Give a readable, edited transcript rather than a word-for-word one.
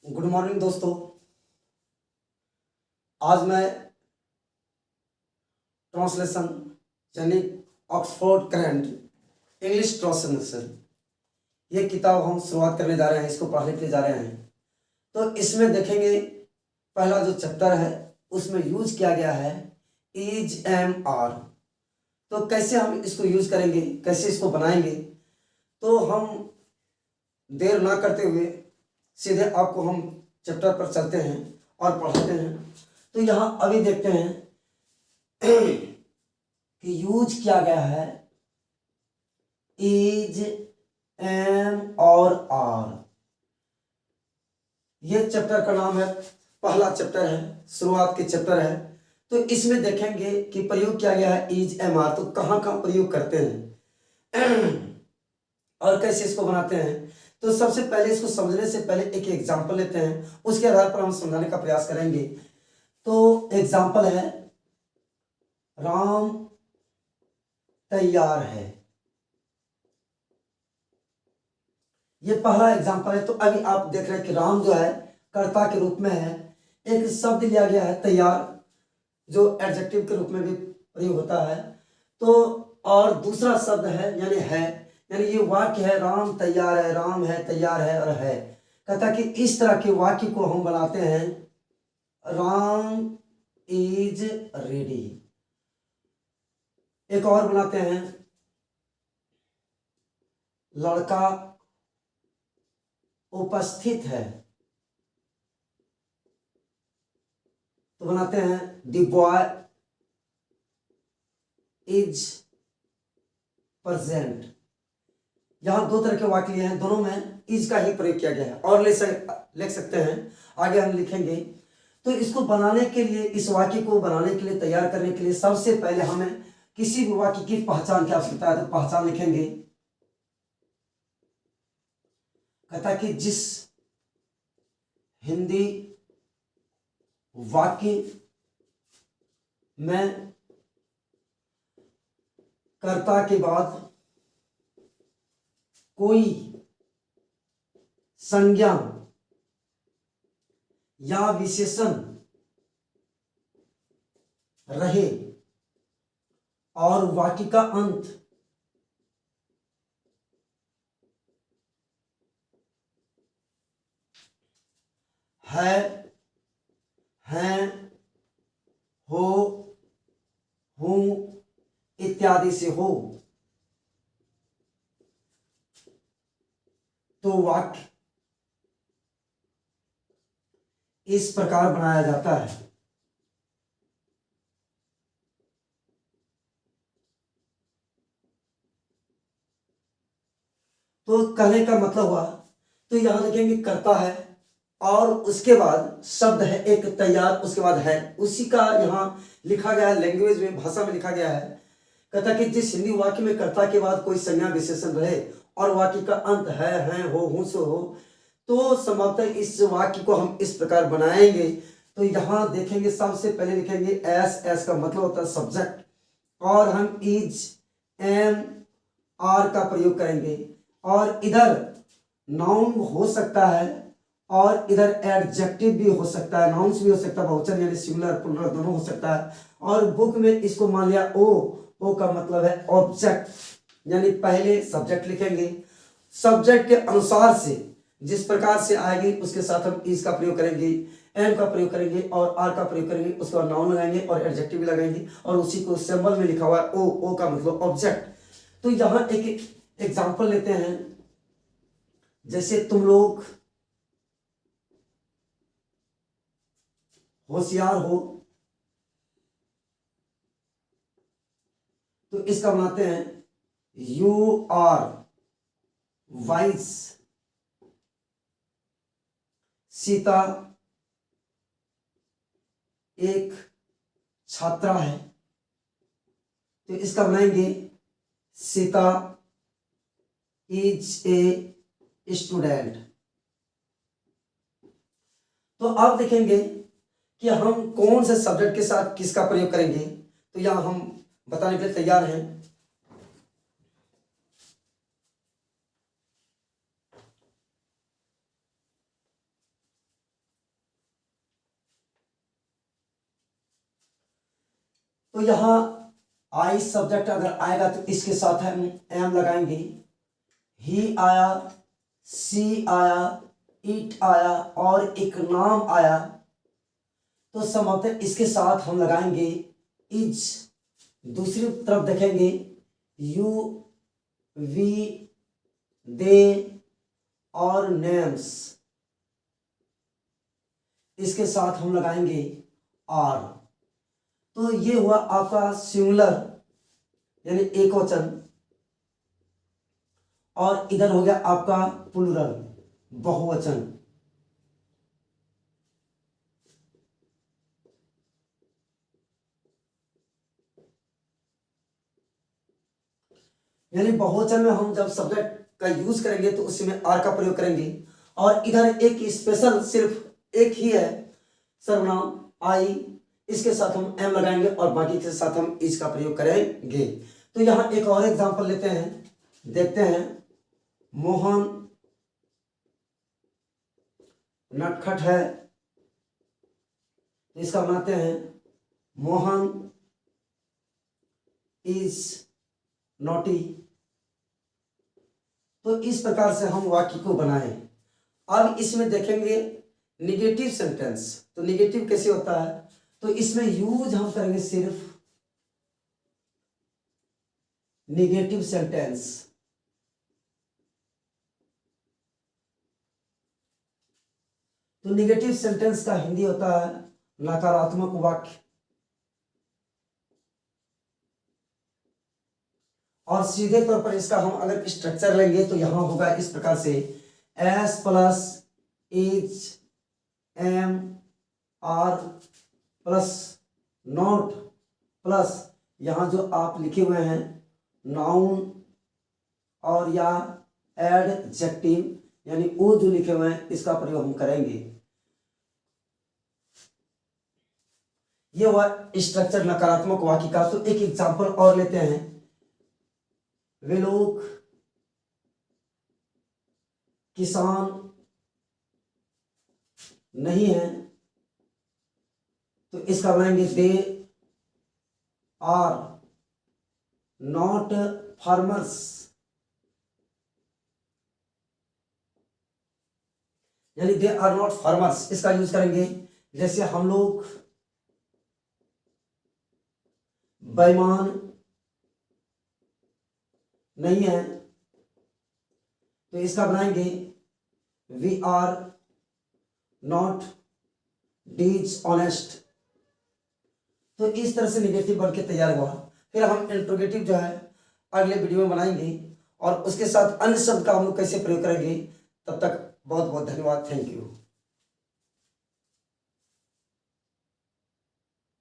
Good morning दोस्तों। आज मैं ट्रांसलेशन यानी ऑक्सफोर्ड करंट इंग्लिश ट्रांसलेशन ये किताब हम शुरुआत करने जा रहे हैं, इसको पढ़ने के लिए जा रहे हैं। तो इसमें देखेंगे पहला जो चैप्टर है उसमें यूज किया गया है इज एम आर। तो कैसे हम इसको यूज करेंगे, कैसे इसको बनाएंगे, तो हम देर ना करते हुए सीधे आपको हम चैप्टर पर चलते हैं और पढ़ाते हैं। तो यहाँ अभी देखते हैं कि यूज किया गया है इज एम और आर। ये चैप्टर का नाम है, पहला चैप्टर है, शुरुआत के चैप्टर है। तो इसमें देखेंगे कि प्रयोग किया गया है इज एम आर। तो कहाँ कहाँ प्रयोग करते हैं और कैसे इसको बनाते हैं। तो सबसे पहले इसको समझने से पहले एक एग्जाम्पल लेते हैं, उसके आधार पर हम समझाने का प्रयास करेंगे। तो एग्जाम्पल है राम तैयार है, ये पहला एग्जाम्पल है। तो अभी आप देख रहे हैं कि राम जो है कर्ता के रूप में है, एक शब्द लिया गया है तैयार जो एडजेक्टिव के रूप में भी प्रयोग होता है। तो और दूसरा शब्द है यानी ये वाक्य है राम तैयार है, राम है तैयार है और है। कहता कि इस तरह के वाक्य को हम बनाते हैं राम इज रेडी। एक और बनाते हैं लड़का उपस्थित है, तो बनाते हैं द बॉय इज प्रेजेंट। यहां दो तरह के वाक्य लिए हैं, दोनों में इज का ही प्रयोग किया गया है। और लिख सकते हैं, आगे हम लिखेंगे। तो इसको बनाने के लिए, इस वाक्य को बनाने के लिए, तैयार करने के लिए सबसे पहले हमें किसी भी वाक्य की पहचान की आवश्यकता है। तो पहचान लिखेंगे, कहता कि जिस हिंदी वाक्य में कर्ता के बाद कोई संज्ञा या विशेषण रहे और वाक्य का अंत है, हैं, हो, हूं इत्यादि से हो, तो वाक्य इस प्रकार बनाया जाता है। तो कहने का मतलब हुआ, तो यहां लिखेंगे कर्ता है और उसके बाद शब्द है एक तैयार, उसके बाद है, उसी का यहां लिखा गया है, लैंग्वेज में, भाषा में लिखा गया है। कहता कि जिस हिंदी वाक्य में कर्ता के बाद कोई संज्ञा विशेषण रहे और वाक्य का अंत है, हैं, हो, हूं से हो, तो संभवतः इस वाक्य को हम इस प्रकार बनाएंगे। तो यहां देखेंगे, सबसे पहले लिखेंगे एस का मतलब होता है सब्जेक्ट, और हम इज एम आर का प्रयोग करेंगे। और इधर नाउन हो सकता है और इधर एडजेक्टिव भी हो सकता है, नाउन्स भी हो सकता है, बहुवचन यानी सिंगुलर प्लुरल दोनों हो सकता है। और बुक में इसको मान लिया ओ का मतलब है ऑब्जेक्ट, यानी पहले सब्जेक्ट लिखेंगे, सब्जेक्ट के अनुसार से जिस प्रकार से आएगी उसके साथ हम इज का प्रयोग करेंगे, एम का प्रयोग करेंगे और आर का प्रयोग करेंगे, उसके बाद नाउन लगाएंगे और एडजेक्टिव भी लगाएंगे। और उसी को सिंबल में लिखा हुआ है ओ का मतलब ऑब्जेक्ट। तो यहां एक एग्जांपल लेते हैं, जैसे तुम लोग होशियार हो, तो इसका बनाते हैं यू आर वाइज। सीता एक छात्रा है, तो इसका बनाएंगे सीता इज ए स्टूडेंट। तो आप देखेंगे कि हम कौन से सब्जेक्ट के साथ किसका प्रयोग करेंगे। तो यहां हम बताने के लिए तैयार हैं। तो यहाँ आई सब्जेक्ट अगर आएगा तो इसके साथ हम एम लगाएंगे। ही आया, सी आया, इट आया और एक नाम आया तो समाप्त इसके साथ हम लगाएंगे इज। दूसरी तरफ देखेंगे यू, वी, दे और नेम्स, इसके साथ हम लगाएंगे आर। तो ये हुआ आपका सिंगुलर यानी एक वचन, और इधर हो गया आपका प्लूरल बहुवचन। यानी बहुवचन में हम जब सब्जेक्ट का यूज करेंगे तो उसमें आर का प्रयोग करेंगे, और इधर एक स्पेशल सिर्फ एक ही है सर्वनाम आई, इसके साथ हम एम लगाएंगे और बाकी के साथ हम इज का प्रयोग करेंगे। तो यहां एक और एग्जांपल लेते हैं, देखते हैं। मोहन नटखट है, तो इसका बनाते हैं मोहन इज नॉटी। तो इस प्रकार से हम वाक्य को बनाएं। अब इसमें देखेंगे निगेटिव सेंटेंस। तो निगेटिव कैसे होता है, तो इसमें यूज हम करेंगे सिर्फ निगेटिव सेंटेंस। तो निगेटिव सेंटेंस का हिंदी होता है नकारात्मक वाक्य। और सीधे तौर पर इसका हम अगर स्ट्रक्चर लेंगे तो यहां होगा इस प्रकार से, S plus is M R plus not plus यहां जो आप लिखे हुए हैं नाउन और या एडजेक्टिव यानी वो जो लिखे हुए हैं इसका प्रयोग हम करेंगे। ये हुआ स्ट्रक्चर नकारात्मक वाक्य का। तो एक एग्जांपल और लेते हैं। वे लोग किसान नहीं हैं, तो इसका बनाएंगे दे आर नॉट फार्मर्स। यानी दे आर नॉट फार्मर्स इसका यूज करेंगे। जैसे हम लोग बेईमान नहीं है, तो इसका बनाएंगे वी आर नॉट डिसऑनेस्ट। तो इस तरह से निगेटिव बन के तैयार हुआ। फिर हम इंट्रोगेटिव जो है अगले वीडियो में बनाएंगे, और उसके साथ अन्य शब्द का हम लोग कैसे प्रयोग करेंगे। तब तक बहुत बहुत धन्यवाद, थैंक यू।